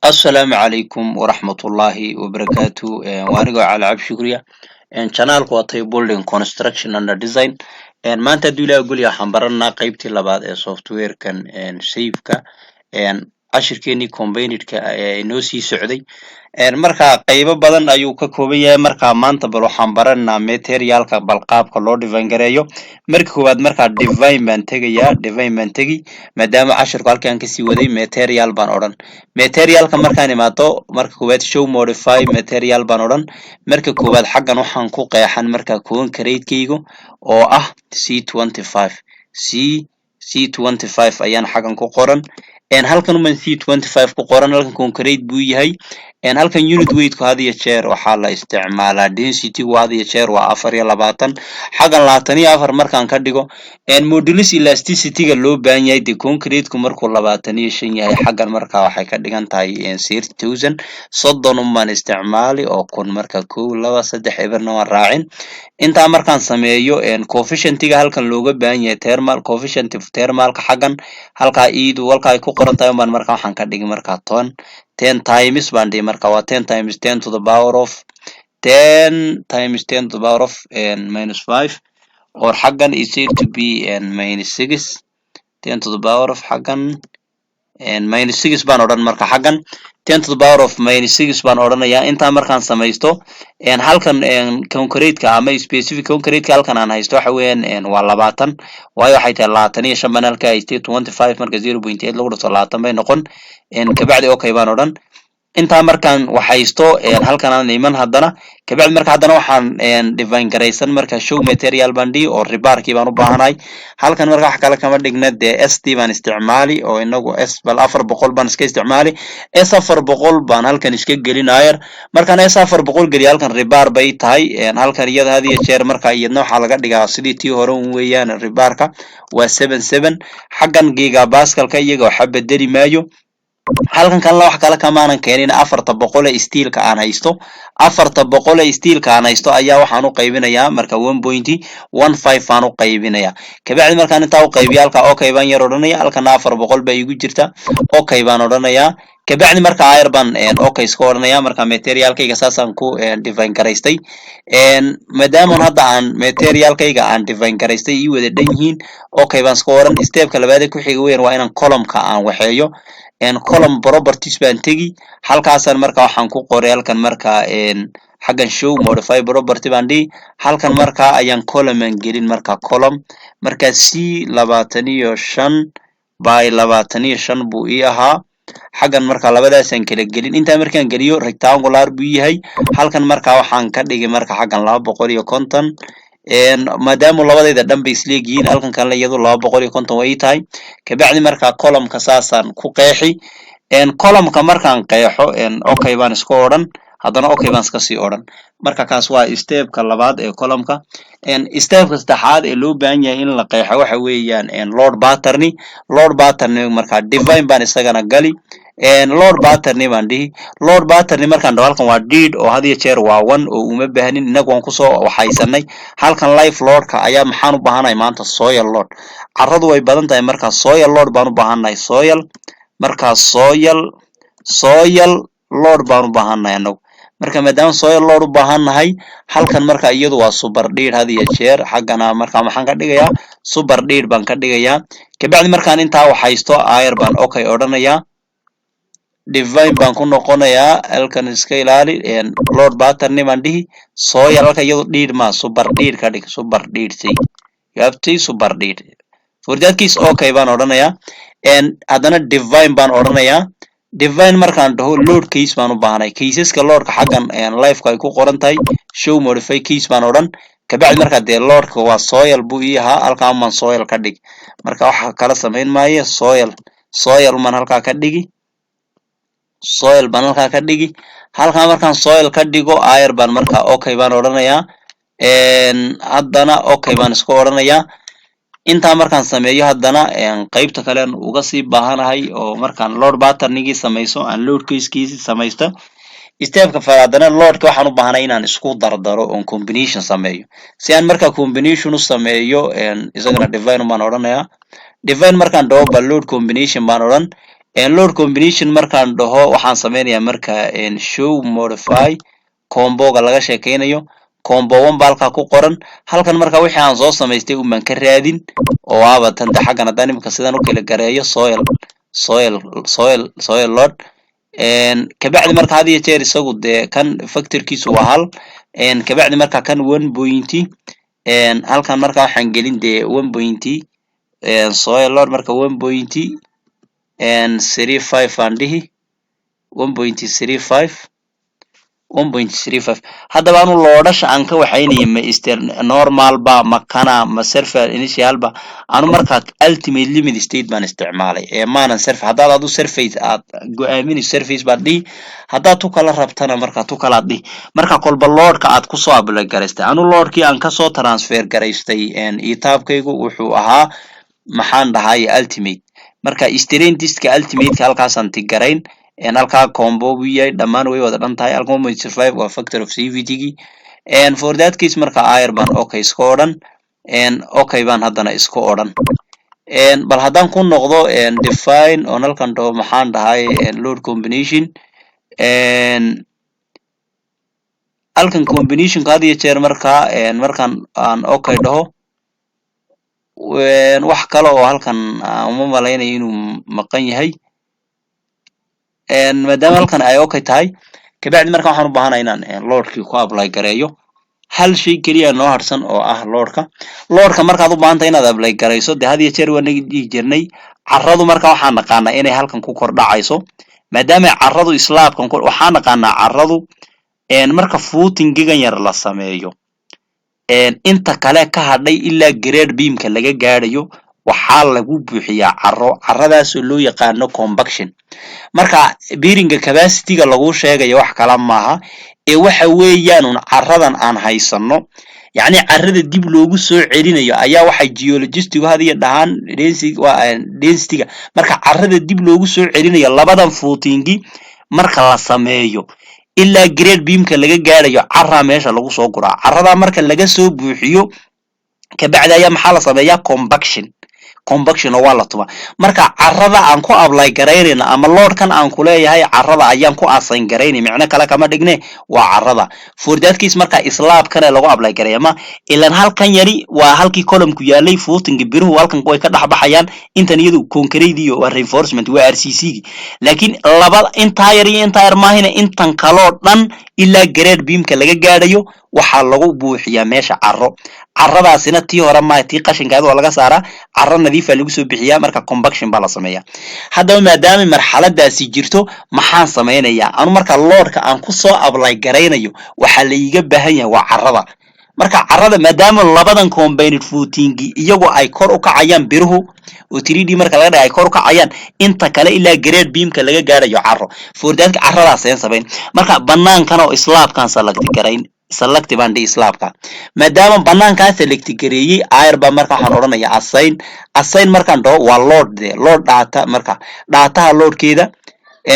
السلام عليكم ورحمة الله وبركاته. وأنا على عبد شكريا. channel قواتي building construction and design. ما أنت دولا أقول يا حنبرنا قيبتي لبعض software كان save كا. عشر كيني combined كا نوسي سعودي. marka qaybo badan ayuu ka kooban yahay marka maanta bal waxaan baranaa materialka balqaabka loo define gareeyo marka koowaad marka define baan tegi maadaama casharku halkan ka sii waday material baan odhan materialka markaan imaado marka koowaad show modify material baan odhan marka koowaad xaggan waxaan ku qeexan marka concrete-kaygu oo ah C25 C25 ayaan xaggan ku qoran halkan uma C25 ku qoran halkan concrete buu yahay halkan unit weight ku hadiya jeer waxaa la isticmaalaa density ku hadiya jeer waa 24 xaggan 24 markaan ka dhigo modulus elasticity ga loo baahan yahay de concrete ku markuu 25 yahay xaggan marka waxay ka dhigan tahay 3000 30 baan isticmaali oo kun marka 1 2 3 eberna waan raacin inta markaan sameeyo coefficient-ga halkan looga baahan yahay thermal coefficient of thermalka xaggan halka iidu walka ay ku qoran tahay baan marka waxaan ka dhigi marka 10 times baan dhihi marka waa 10 times 10 to the power of 10 times 10 to the power of minus 5 or xaggan is said to be minus 6 10 to the power of xaggan minus 6 baan odhan marka xaggan 10 to the power of minus 6 baan odhanayaa intaa markaan samaysto halkan concrete-ka ama specific concrete-ka halkan aan haysto waxa weeyaan waa 20 waayo waxay tahay 25 baan halka haystay 25 marka 0.8 lagu dhufto 20 bay noqon kabacdi okay baan odhan intaa markaan waxaysto halkan aan iman haddana kabacdi marka haddana waxaan define garaysan marka show material baan dhihi oo rebarkii baan u baahanahay halkan marka wax kale kama dhigna dee st baan isticmaali oo inagu s bal 400 baan iska isticmaali s 400 baan halkan iska gelinaayar markaan s 400 geliyo halkan rebar bay tahay halkan iyada hadiya jeer marka iyadna waxaa laga dhigaa sidii tii hore un weeyaan rebarka waa 77 xaggan gigapascalka iyaga waxa bedeli maayo halkan kan la wax kala kamaanan keenin 400 steelka aan haysto 400 steelka aan haysto ayaa waxaan u qaybinayaa marka 1.15 aan u qaybinayaa kabacdi markaan inta u qaybiyo halka okay baan yar odhanaya halkan 400 bay igu jirta okay baan odhanayaa kabacdi marka ayar baan okay iska odhanaya marka materialkayga saasaan ku define garaystay maadaama hadda aan materialkayga aan define garaystay ii wada dhan yihiin okay baan iska oran stepka labaad ee ku xiga weyn waa inaan column-ka aan waxeeyo column properties baan tegi halkaasaan marka waxaan ku qoray halkan marka xaggan show modify property baan dhihi halkan marka ayaan column aan gelin marka column marka C25 by 25 buu ii ahaa xaggan marka labadaasaan kala gelin intaa markaan geliyo rectangular buu yahay halkan marka waxaan ka dhigi marka xaggan 250 maadaama labadayda dhan bay isleeyihiin halkan kale iyadu 250 way tahay kabacdi marka column-ka saasaan ku qeexi column-ka markaan qeexo okay baan iska odhan haddana okay baan iska sii odhan marka kaas waa step-ka labaad ee column-ka step-ka saddexaad ee loo baahan yahay in la qeexo waxa weeyaan load pattern marka define baan isagana gali load pattern baan dhihi load pattern markaan dhaho halkan waa deed oo hadiya jeer waa 1 oo uma baahnin inagu aan kusoo waxaysanay halkan life load-ka ayaa maxaan u baahanahay maanta soil load carradu way badan tahay marka soil load baan u baahanahay soil marka soil load baan u baahanahay anagu marka maadaama soil load u baahanahay halkan marka iyadu waa super deed hadiya jeer xaggana marka maxaan ka dhigayaa super deed baan ka dhigayaa kabacdi markaan intaa waxaysto ayar baan okay odhanayaa define baan ku noqonayaa halkan iska ilaali load pattern baan dhihi soil halka iyadu deed ma super deed ka dhig super deed super deed for that case okay baan odhanayaa haddana define baan odhanayaa define markaan dhaho load case baan u baahanay caseska loadka xaggan life-ka ay ku qoran tahay show modify case baan odhan kabacdi marka dee loadka waa soil buu ii ahaa halkaan baan soil ka dhigi marka waxa kala samayn maayo soil baan halkaa ka dhigi soil baan halkaa ka dhigi halkaa markaan soil ka dhigo ayar baan marka okay baan odhanayaa haddana okay baan iska odhanayaa intaa markaan sameeyo haddana qaybta kale aan uga sii baahanahay oo markaan load pattern-gii samayso aan load case-kiisi samaysto step-ka haddana load-ka waxaan u baahanay inaan isku dardaro oo combination sameeyo si aan marka combination u sameeyo isagana define baan odhanayaa define markaan dhaho bal load combination baan odhan load combination markaan dhaho waxaan sameynayaa marka show modify comboga laga sheekeynayo combo 1 baa halkaa ku qoran halkan marka wixii aan soo samaystay umaan ka raadin oo aaba tanta xaggan haddaan imika sidan u kala gareeyo soil load kabacdi marka had iyo jeer isagu dee kan factorkiisu waa hal kabacdi marka kan 1 point halkan marka waxaan gelin dee 1 point soil load marka 1 point 35 aan dhihi 1.35 1.35 haddaba aanu loodhasha aan ka waxaynaya ma normal ba ma kana ma surface initial ba aanu marka ultimate limit state baan isticmaalay maanan surface haddaad adu surface aad go'aamini surface baad dhihi haddaad tu kala rabtana marka tu kala dhihi marka kolba loodhka aad kusoo apply garaystay aanu loodhkii aan kasoo transfer garaystay itaabkaygu wuxuu ahaa maxaan dhahay ultimate marka strain testka ultimate halkaasaan tigarayn halkaa combo uu yahay dhammaan way wada dhan tahay 1.5 waa factor of CVT gi for that case marka air baan okay iska odhan okay baan haddana iska odhan bal haddaan ku noqdo define on halkan dhaho maxaan dhahay load combination halkan combination ka had iyo jeer markaan aan okay dhaho wax kale oo halkan uma malaynayo inuu maqan yahay maadaama halkan ay okay tahay kabacdi marka waxaan u baahanahay inaan loadkii ku apply gareeyo hal shay kaliya noo harsan oo ah loadka markaad u baahantahay inaad apply gareyso dee had iyo jeer waan dhihi jirnay carradu marka waxaan naqaanaa inay halkan ku kordhacayso maadaama carradu islaabkan waxaan naqaanaa carradu marka footing gigan yar la sameeyo inta kale ka hadhay ilaa grade beamka laga gaadhayo waxaa lagu buuxiyaa carradaasoo loo yaqaano compaction marka bearinga capacityga lagu sheegayo wax kala maaha waxa weeyaan carradan aan haysano yacni carrada dib loogu soo celinayo ayaa waxay geologistigu hadiya dhahaan densityga marka carrada dib loogu soo celinayo labadan footingi marka la sameeyo ilaa grade beamka laga gaadhayo carra meesha lagu soo guraa carrada marka laga soo buuxiyo kabacdi ayaa maxaa la sameeyaa compaction oo waa la tuba marka carrada aan ku apply gareynayna ama loadkan aan ku leeyahay carrada ayaan ku assign gareynay macna kale kama dhigne waa carrada for that case marka islaabkan lagu apply gareeyo ma ilaan halkan yari waa halkii column-ku yaalay footing biruhu halkan way ka dhaxbaxayaan intan iyadu concrete iyo reinforcement waa RCC laakiin labada inta yar maahina intan kaloo dhan ilaa grade beamka laga gaadhayo waxaa lagu buuxiyaa meesha carradaasina tii hore ma tii qashinkaada waa laga saaraa carro nadiif ah lagu soo bixiyaa marka compaction baa la sameeyaa haddaba maadaama marxaladaasi jirto maxaan sameynayaa anu marka loadka aan ku soo apply gareynayo waxaa la iiga baahan yahay waa carrada marka carrada maadaama labadan combined footingi iyagu ay kor u kacayaan biruhu oo 3D marka laga dhigay ay kor u kacayaan inta kale ilaa grade beamka laga gaarayo carro foordaadka carradaas ayaan sameyn marka banaankan oo islaabkan select baan dhigi islaabka maadaama banaankan select gareeyay air ba marka waxaan oranayaa assign markaan dhaho waa load data marka dataha loadkeeda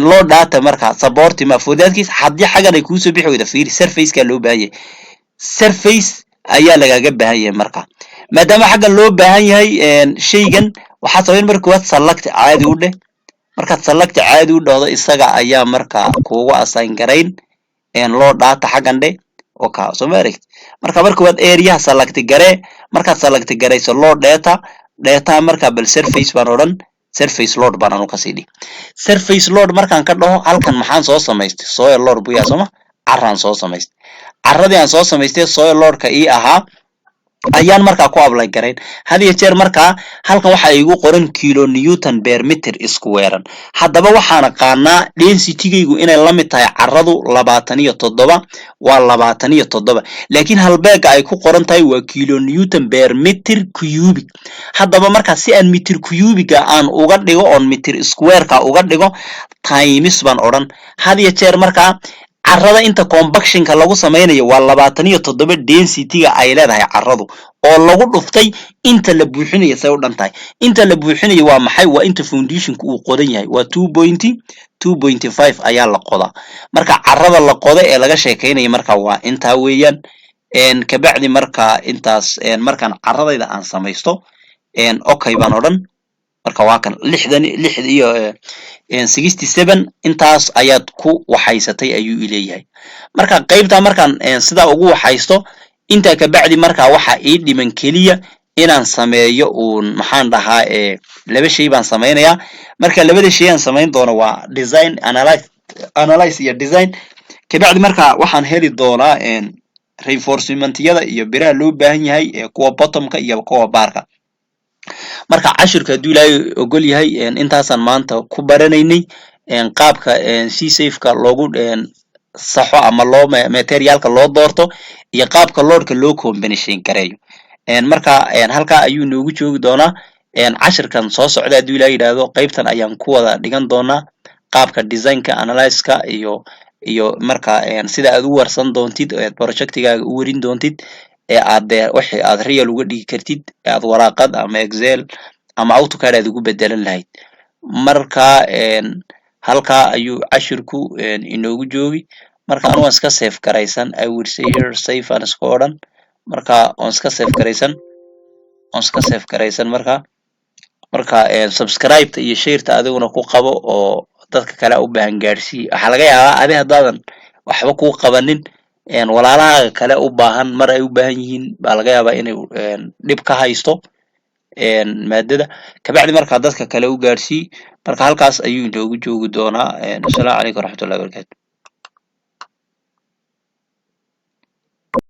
load data marka support ma foordaadkiis haddii xagan ay ku soo bixi wada fiir surface-ka loo baahayay surface ayaa lagaga baahan yahay marka maadaama xagan loo baahan yahay shaygan waxa sameyn marka waad select caadi u dheh marka select caadi u dhahdo isaga ayaa marka kuugu assign gareyn load data xagan dheh okay soo maaragt marka waad area select gare marka select gareyso load data marka bal surface baan oran surface load baan anu ka siidhi surface load markaan ka dhaho halkan maxaan soo samaystay soil load buu yahay soma carraan soo samaystay carradii aan soo samaystay soil loadka ii ahaa ayaan markaa ku apply gareyn hadiya jeer markaa halkan waxa igu qoran kilonewton per meter square haddaba waxaan aqaanaa density-gaygu inay la mid tahay carradu 27 waa 27 laakiin halbeega ay ku qoran tahay waa kilonewton per meter cubic haddaba markaa si aan meter cubic aan uga dhigo on meter square-ka uga dhigo times baan odhan hadiya jeer markaa carrada inta compaction-ka lagu sameynayo waa 27 density-ga ay leedahay carradu oo lagu dhuftay inta la buuxinayo say u dhantahay inta la buuxinayo waa maxay waa inta foundation-ku uu qodan yahay waa 2.5 ayaa la qodaa marka carrada la qodo ee laga sheekeynayo marka waa inta weeyaan kabacdi marka intaas markaan carradayda aan samaysto okay baan odhan marka waa kan 6 iyo 67 intaas ayaad ku waxaysatay ayuu ileeyahay. marka qaybta markaan sida ugu waxaysto inta ka bacdi marka waxa ii dhiman kaliya inaan sameeyo maxaan dhahaa laba shay baan sameeynaya. marka labada shay aan sameyn doono waa design analyze iyo design. ka bacdi marka waxaan heli doonaa reinforcement-yada iyo biraha loo baahan yahay kuwa bottom-ka iyo kuwa barka. marka cashirka haduu Ilaahay ogol yahay intaasaan maanta ku baranaynay qaabka C-safe-ka loogu saxo ama materialka loo doorto iyo qaabka loadka loo combination gareeyo. marka halka ayuu noogu joogi doonaa cashirkan soo socda haduu Ilaahay yiraahdo qaybtan ayaan ku wada dhigan doonaa qaabka design-ka analyze-ka iyo marka sida aad u warsan doontid projectigaaga u warin doontid aad wixii aad real uga dhigi kartid aad waraaqad ama Excel ama AutoCAD aad ugu bedelan lahayd. marka halka ayuu cashirku inoogu joogi. marka aan iska save garaysan I will say here save and iska odhan. marka on iska save garaysan marka subscribe iyo share ta adiguna ku qabo oo dadka kale u baahan gaarsii. waxa laga yaabaa adi hadaadan waxba ku qabanin walaalaha kale u baahan mar ay u baahan yihiin baa laga yaabaa inay dhib ka haysto maadada. ka bacdi marka dadka kale u gaarsii. marka halkaas ayuu inoogu joogi doonaa. assalaamu calaykum waraxmatullaahi wabarakaatu.